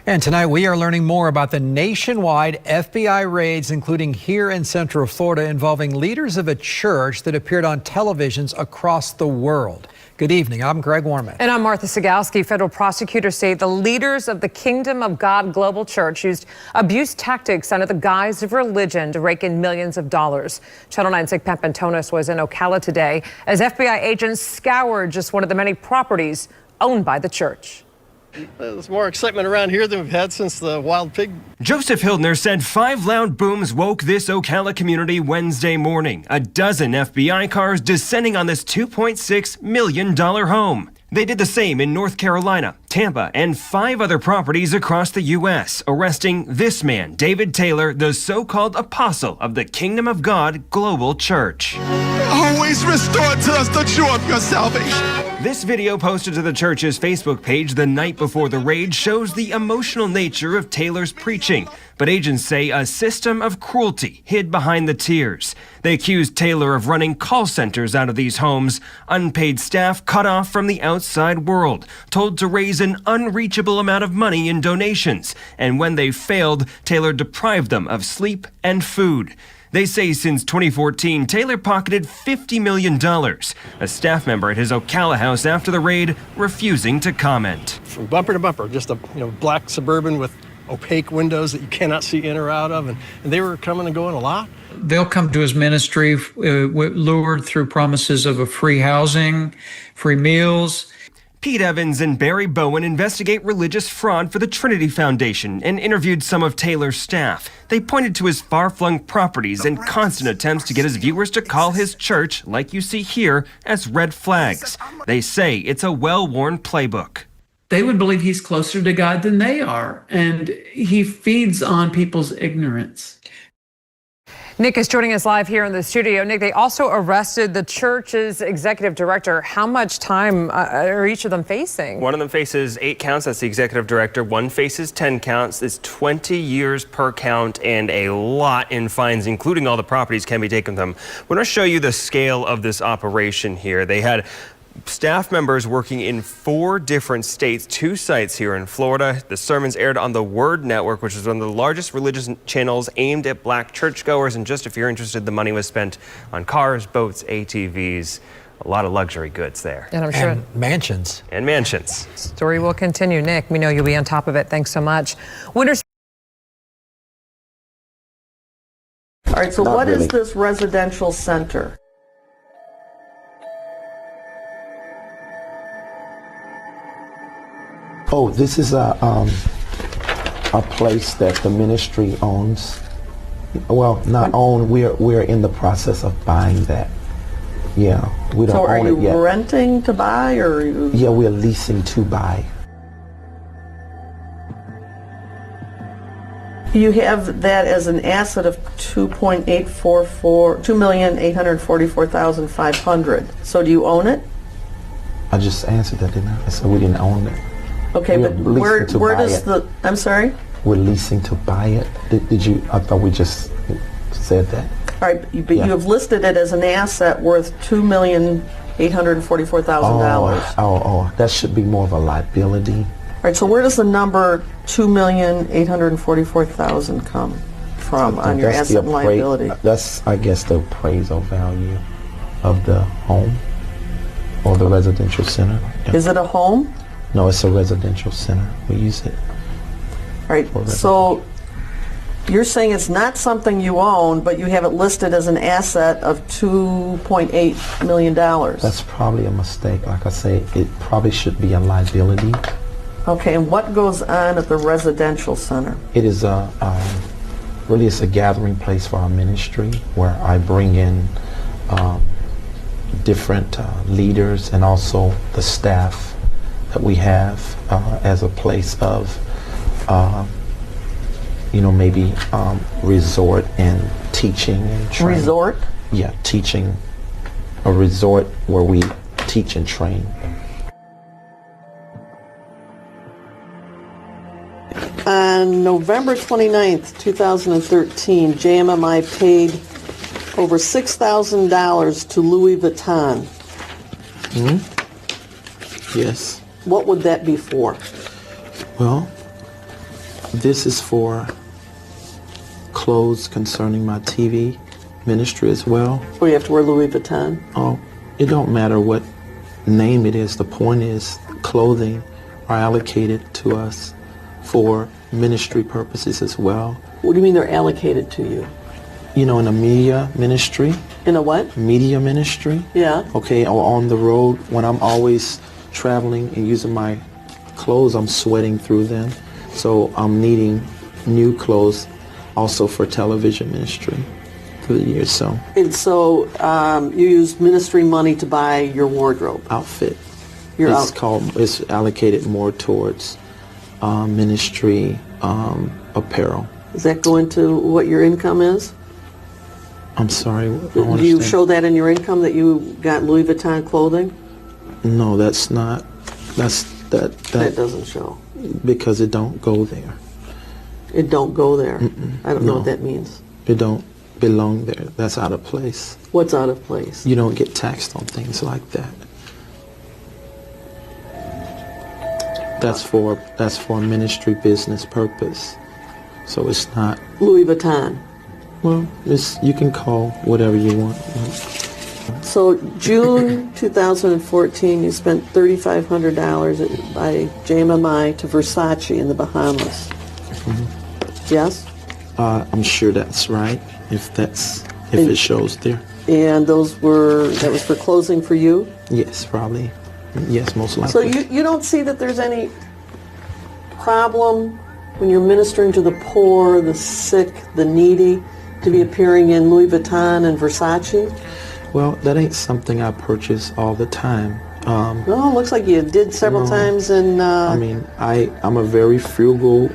And tonight we are learning more about the nationwide FBI raids, including here in Central Florida, involving leaders of a church that appeared on televisions across the world. Good evening. I'm Greg Warman. And I'm Martha Sigalski. Federal prosecutors say the leaders of the Kingdom of God Global Church used abuse tactics under the guise of religion to rake in millions of dollars. Channel 9's Nick Pampantonis was in Ocala today as FBI agents scoured just one of the many properties owned by the church. There's more excitement around here than we've had since the wild pig. Joseph Hildner said 5 loud booms woke this Ocala community Wednesday morning. A dozen FBI cars descending on this $2.6 million home. They did the same in North Carolina, Tampa, and 5 other properties across the U.S., arresting this man, David Taylor, the so-called apostle of the Kingdom of God Global Church. Always restore to us the joy of your salvation. This video posted to the church's Facebook page the night before the raid shows the emotional nature of Taylor's preaching, but agents say a system of cruelty hid behind the tears. They accused Taylor of running call centers out of these homes, unpaid staff cut off from the outside world, told to raise an unreachable amount of money in donations, and when they failed, Taylor deprived them of sleep and food. They say since 2014, Taylor pocketed $50 million. A staff member at his Ocala house after the raid refusing to comment. From bumper to bumper, just a black Suburban with opaque windows that you cannot see in or out of, and they were coming and going a lot. They'll come to his ministry lured through promises of a free housing, free meals. Pete Evans and Barry Bowen investigate religious fraud for the Trinity Foundation and interviewed some of Taylor's staff. They pointed to his far-flung properties and constant attempts to get his viewers to call his church, like you see here, as red flags. They say it's a well-worn playbook. They would believe he's closer to God than they are, and he feeds on people's ignorance. Nick is joining us live here in the studio. Nick, they also arrested the church's executive director. How much time are each of them facing? One of them faces 8 counts. That's the executive director. One faces 10 counts. It's 20 years per count and a lot in fines, including all the properties can be taken from them. We're going to show you the scale of this operation here. They had staff members working in 4 different states, 2 sites here in Florida. The sermons aired on the Word Network, which is one of the largest religious channels aimed at black churchgoers. And just if you're interested, the money was spent on cars, boats, ATVs, a lot of luxury goods there. And I'm sure. And mansions. And mansions. Story will continue. Nick, we know you'll be on top of it. Thanks so much. Winners. All right, so what is this residential center? Oh, this is a place that the ministry owns. Well, not own. We're in the process of buying that. Yeah, we don't own it yet. So are you renting to buy, or are you? Yeah, we're leasing to buy. You have that as an asset of $2,844,500. So do you own it? I just answered that, didn't I? I said we didn't own it. Okay, but where does the, I'm sorry? We're leasing to buy it. Did you, I thought we just said that. All right, but you have listed it as an asset worth $2,844,000. Oh, that should be more of a liability. All right, so where does the number $2,844,000 come from on your asset and liability? That's, I guess, the appraisal value of the home or the residential center. Yep. Is it a home? No, it's a residential center. We use it. All right, so you're saying it's not something you own, but you have it listed as an asset of $2.8 million. That's probably a mistake. Like I say, it probably should be a liability. Okay, and what goes on at the residential center? It is really it's a gathering place for our ministry where I bring in different leaders and also the staff that we have as a place of, maybe resort and teaching and training. Resort? Yeah, teaching. A resort where we teach and train. On November 29th, 2013, JMMI paid over $6,000 to Louis Vuitton. Yes. What would that be for? Well, This is for clothes concerning my TV ministry as well. Or you have to wear Louis Vuitton? Oh, it don't matter what name it is. The point is clothing are allocated to us for ministry purposes as well. What do you mean they're allocated to you? You know, in a media ministry. In a what? Media ministry. Yeah. Okay, or on the road, when I'm always traveling and using my clothes, I'm sweating through them. So I'm needing new clothes also for television ministry through the years. So. And so you use ministry money to buy your wardrobe? Outfit. It's allocated more towards ministry apparel. Does that go into what your income is? I'm sorry. Do you show that in your income that you got Louis Vuitton clothing? No, that's not. That doesn't show. Because it don't go there. It don't go there. I don't know what that means. It don't belong there. That's out of place. What's out of place? You don't get taxed on things like that. That's for ministry business purpose. So it's not Louis Vuitton. Well, you can call whatever you want. So June 2014, you spent $3,500 by JMMI to Versace in the Bahamas. Yes? I'm sure that's right. If it shows there. And that was for clothing for you? Yes, probably. Yes, most likely. So you don't see that there's any problem when you're ministering to the poor, the sick, the needy, to be appearing in Louis Vuitton and Versace? Well, that ain't something I purchase all the time. No, it looks like you did several times in... I mean, I'm a very frugal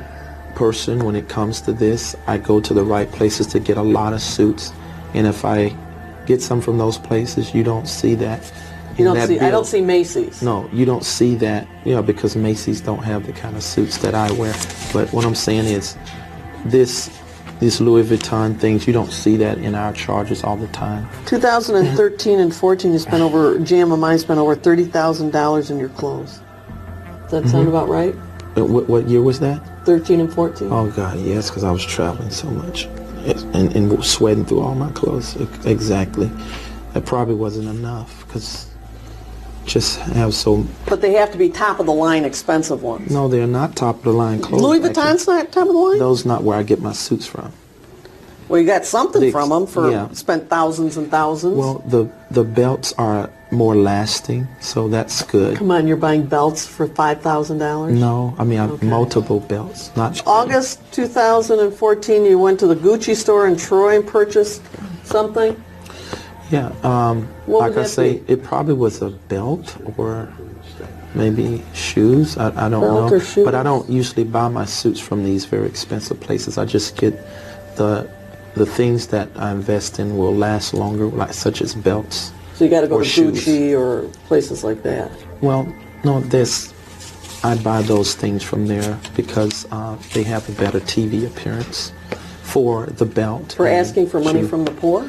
person when it comes to this. I go to the right places to get a lot of suits, and if I get some from those places, you don't see that. I don't see Macy's. No, you don't see that, because Macy's don't have the kind of suits that I wear. But what I'm saying is, these Louis Vuitton things, you don't see that in our charges all the time. 2013 and 14, JMMI spent over $30,000 in your clothes. Does that sound about right? What year was that? 13 and 14. Oh God, yes, because I was traveling so much and sweating through all my clothes. Exactly. That probably wasn't enough because just have so. But they have to be top of the line, expensive ones. No, they're not top of the line clothes. Louis Vuitton's not top of the line? Those not where I get my suits from. Well, you got something from them spent thousands and thousands. Well, the belts are more lasting, so that's good. Come on, you're buying belts for $5,000? No, I mean multiple belts. Not August 2014, you went to the Gucci store in Troy and purchased something? Yeah, like I say, it probably was a belt or maybe shoes. I don't know. Or shoes. But I don't usually buy my suits from these very expensive places. I just get the things that I invest in will last longer, like such as belts. So you got to go to shoes. Gucci or places like that. Well, no, I buy those things from there because they have a better TV appearance for the belt. For asking for money from the poor?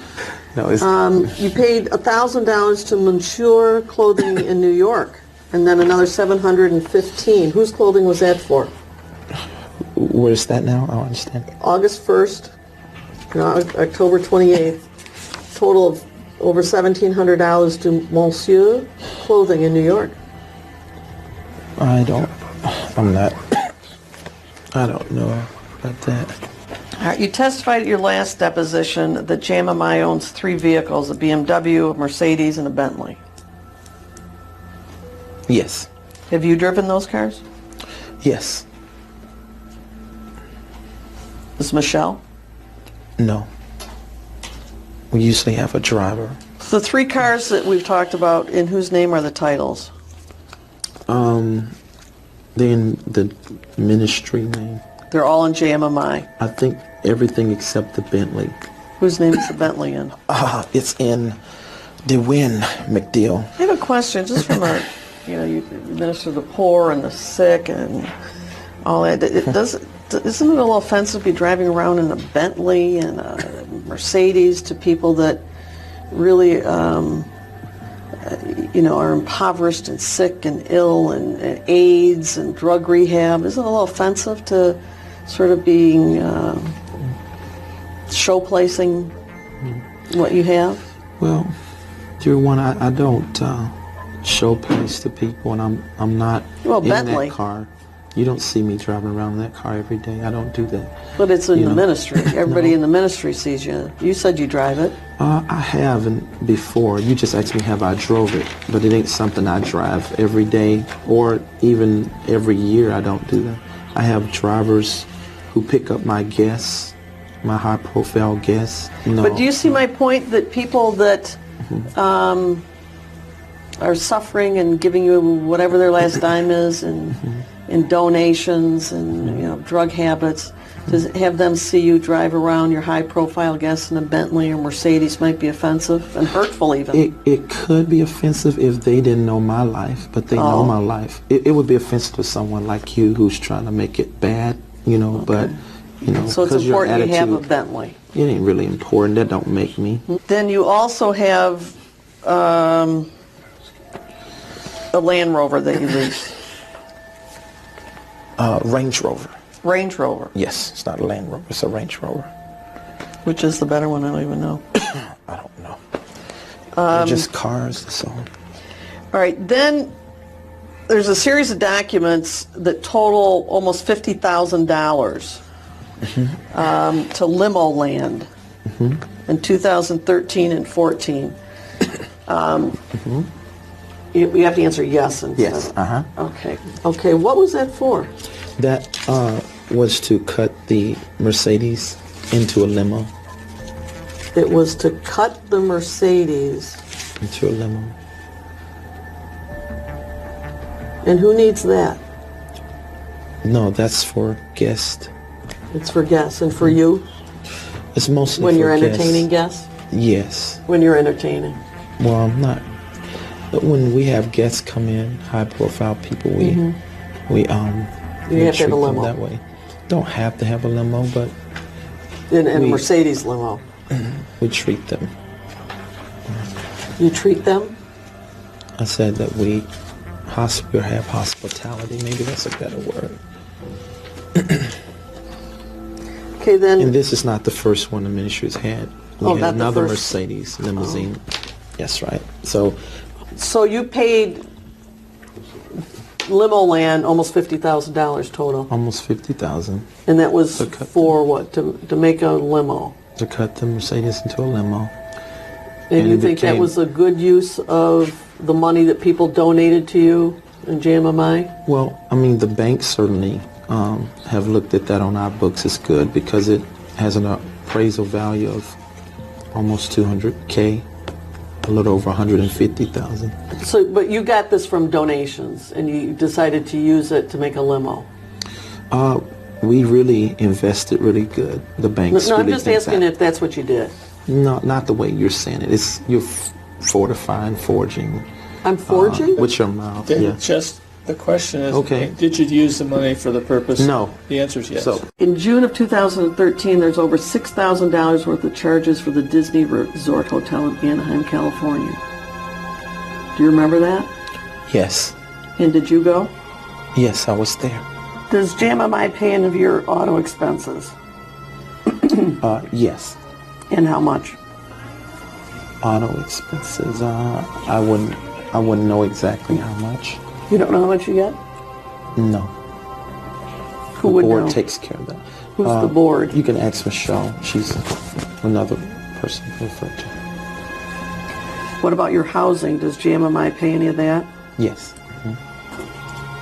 No, you paid $1,000 to Monsieur Clothing in New York, and then another $715. Whose clothing was that for? Where's that now? I don't understand. August 1st, October 28th. Total of over $1,700 to Monsieur Clothing in New York. I don't know about that. You testified at your last deposition that JMMI owns 3 vehicles, a BMW, a Mercedes, and a Bentley. Yes. Have you driven those cars? Yes. Is Michelle? No. We usually have a driver. The 3 cars that we've talked about, in whose name are the titles? They're in the ministry name. They're all in JMMI. I think everything except the Bentley. Whose name is the Bentley in? It's in DeWin McDeal. I have a question, just from you minister to the poor and the sick and all that. Isn't it a little offensive to be driving around in a Bentley and a Mercedes to people that really, are impoverished and sick and ill and AIDS and drug rehab? Isn't it a little offensive to sort of being show-placing what you have? Well, dear one, I don't showplace to people, and I'm not in Bentley. that car. You don't see me driving around in that car every day. I don't do that. But it's in the ministry. Everybody in the ministry sees you. You said you drive it. I have before. You just asked me have I drove it, but it ain't something I drive every day or even every year. I don't do that. I have drivers who pick up my guests, my high-profile guests. No. But do you see my point that people that are suffering and giving you whatever their last dime is and in donations and drug habits, to have them see you drive around your high-profile guests in a Bentley or Mercedes might be offensive and hurtful even? It could be offensive if they didn't know my life, but they know my life. It would be offensive to someone like you who's trying to make it bad, but so it's important you have a Bentley. It ain't really important. That don't make me. Then you also have a Land Rover that you lease. Range Rover. Range Rover. Yes, it's not a Land Rover. It's a Range Rover. Which is the better one? I don't even know. I don't know. They're just cars, that's all. All right, then there's a series of documents that total almost $50,000 to limo land in 2013 and 14. You have to answer yes. Yes. Okay. What was that for? That was to cut the Mercedes into a limo. It was to cut the Mercedes into a limo. And who needs that? No, that's for guests. It's for guests. And for you? It's mostly when for you're guests. Entertaining guests? Yes. When you're entertaining? Well, I'm not. But when we have guests come in, high-profile people, we you have to have a limo that way. Don't have to have a limo, but in a Mercedes limo. We treat them. You treat them? I said that we have hospitality. Maybe that's a better word. Okay, then. And this is not the first one the ministry has had. We had another Mercedes limousine. Yes, right. So you paid limo land almost $50,000 total. Almost $50,000. And that was for what? To make a limo. To cut the Mercedes into a limo. And you think that was a good use of the money that people donated to you in JMMI? Well, I mean, the banks certainly have looked at that on our books as good because it has an appraisal value of almost $200K, a little over $150,000. So, but you got this from donations, and you decided to use it to make a limo. We really invested really good. The banks. No, really I'm just asking if that's what you did. No, not the way you're saying it. You're fortifying, forging. I'm forging? With your mouth. Yeah. Just the question is, did you use the money for the purpose? No. The answer is yes. So, in June of 2013, there's over $6,000 worth of charges for the Disney Resort Hotel in Anaheim, California. Do you remember that? Yes. And did you go? Yes, I was there. Does JMMI pay any of your auto expenses? Yes. And how much? Auto expenses, I wouldn't know exactly how much. You don't know how much you get? No. Who would know? The board takes care of that. Who's the board? You can ask Michelle. She's another person to refer to. What about your housing? Does JMMI pay any of that? Yes.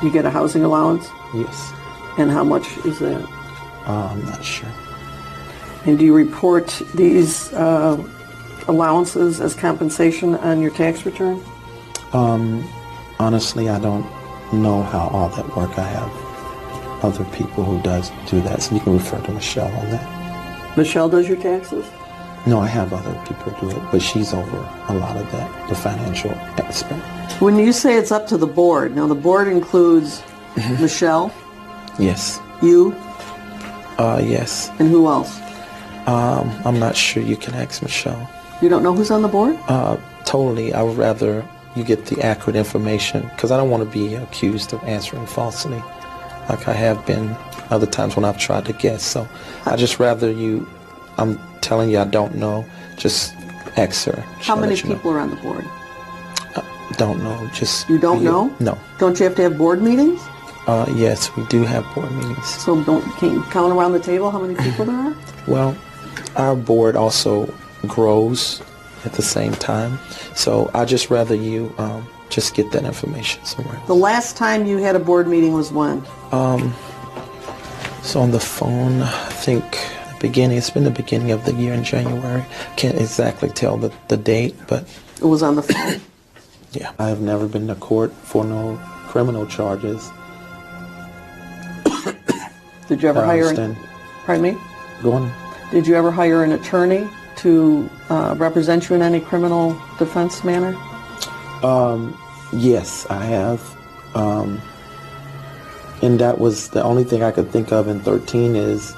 You get a housing allowance? Yes. And how much is that? I'm not sure. And do you report these allowances as compensation on your tax return? Honestly, I don't know how all that work. I have other people who do that, so you can refer to Michelle on that. Michelle does your taxes? No, I have other people do it, but she's over a lot of that, the financial aspect. When you say it's up to the board, now the board includes Michelle? Yes. You? Yes. And who else? I'm not sure. You can ask Michelle. You don't know who's on the board? Totally. I would rather you get the accurate information because I don't want to be accused of answering falsely. like I have been other times when I've tried to guess. So I just rather I'm telling you I don't know, just ask her. How many people are on the board? Don't know, just... You don't know? No. Don't you have to have board meetings? Yes, we do have board meetings. So can you count around the table how many people there are? Well, our board also grows at the same time, so I just rather you just get that information somewhere else. The last time you had a board meeting was when? So on the phone, I think it's been the beginning of the year in January. Can't exactly tell the date, but... It was on the phone? Yeah. I have never been to court for no criminal charges. Did you ever hire pardon me? Go on. Did you ever hire an attorney to represent you in any criminal defense manner? Yes, I have. And that was the only thing I could think of in 13 is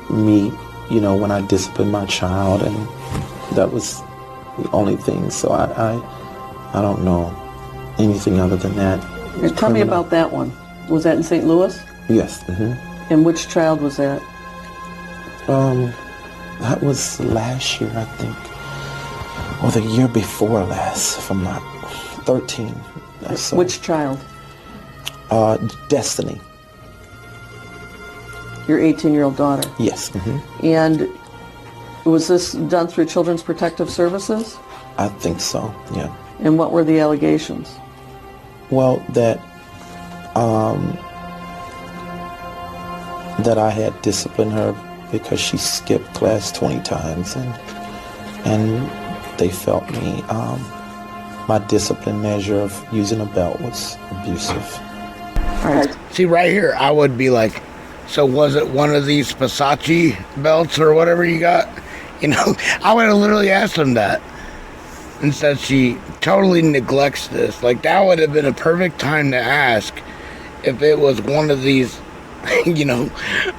me, when I disciplined my child, and that was the only thing. So I don't know anything other than that. Tell me about that one. Was that in St. Louis? Yes. And which child was that? That was last year, I think, or the year before last, if I'm not 13. Which child? Destiny. Your 18-year-old daughter? Yes. And was this done through Children's Protective Services? I think so, yeah. And what were the allegations? Well, that I had disciplined her because she skipped class 20 times, and they felt my discipline measure of using a belt was abusive. All right. See, right here, I would be like, so was it one of these Versace belts or whatever you got? I would have literally asked him that. Instead, she totally neglects this. Like, that would have been a perfect time to ask if it was one of these,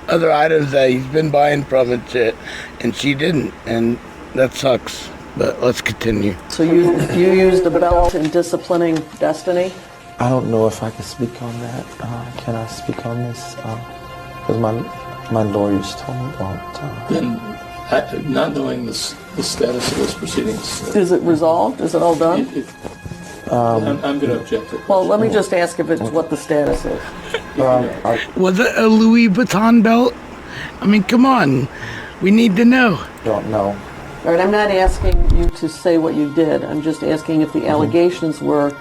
other items that he's been buying from and shit. And she didn't. And that sucks. But let's continue. So you used a belt in disciplining Destiny? I don't know if I can speak on that. Can I speak on this? Because my lawyers told me all the time. Then, not knowing the status of this proceedings... Is it resolved? Is it all done? I'm going to object to it. Well, let me just ask if it's what the status is. Was it a Louis Vuitton belt? I mean, come on. We need to know. Don't know. All right, I'm not asking you to say what you did. I'm just asking if the allegations were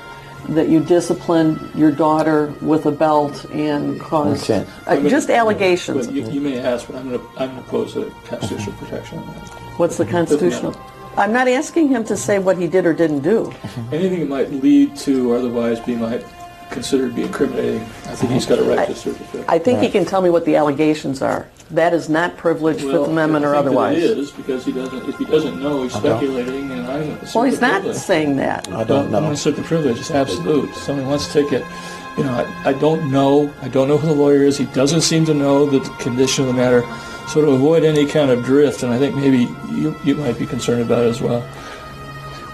that you disciplined your daughter with a belt and caused... just allegations. You may ask, but I'm going to pose a constitutional protection on that. What's the constitutional? I'm not asking him to say what he did or didn't do. Anything that might lead to or otherwise might considered to be incriminating, I think he's got a right to certificate. I think he can tell me what the allegations are. That is not privileged, Fifth Amendment or otherwise. It is, because if he doesn't know, he's speculating, and I'm going to assert Well, he's the not privilege. saying that. I don't know. I'm going to assert the privilege. It's absolute. If somebody wants to take it, I don't know. I don't know who the lawyer is. He doesn't seem to know the condition of the matter. So to avoid any kind of drift, and I think maybe you might be concerned about it as well.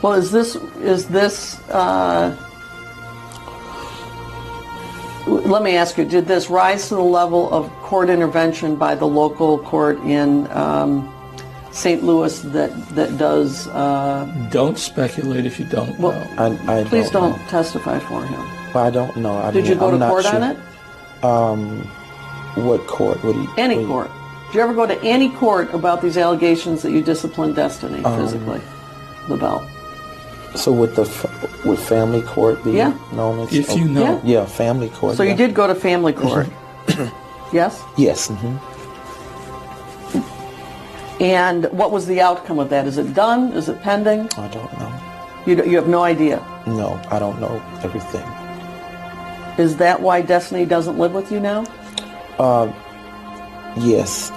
Well, is this let me ask you, did this rise to the level of court intervention by the local court in St. Louis that does... Don't speculate if you don't know. I please don't testify for him. Well, I don't know. Did you go to court on it? What court? Any court. Did you ever go to any court about these allegations that you disciplined Destiny physically? The belt. So would family court be known as... If you know. Yeah, family court. So you did go to family court? Yes? Yes. And what was the outcome of that? Is it done? Is it pending? I don't know. You have no idea? No, I don't know everything. Is that why Destiny doesn't live with you now? Yes.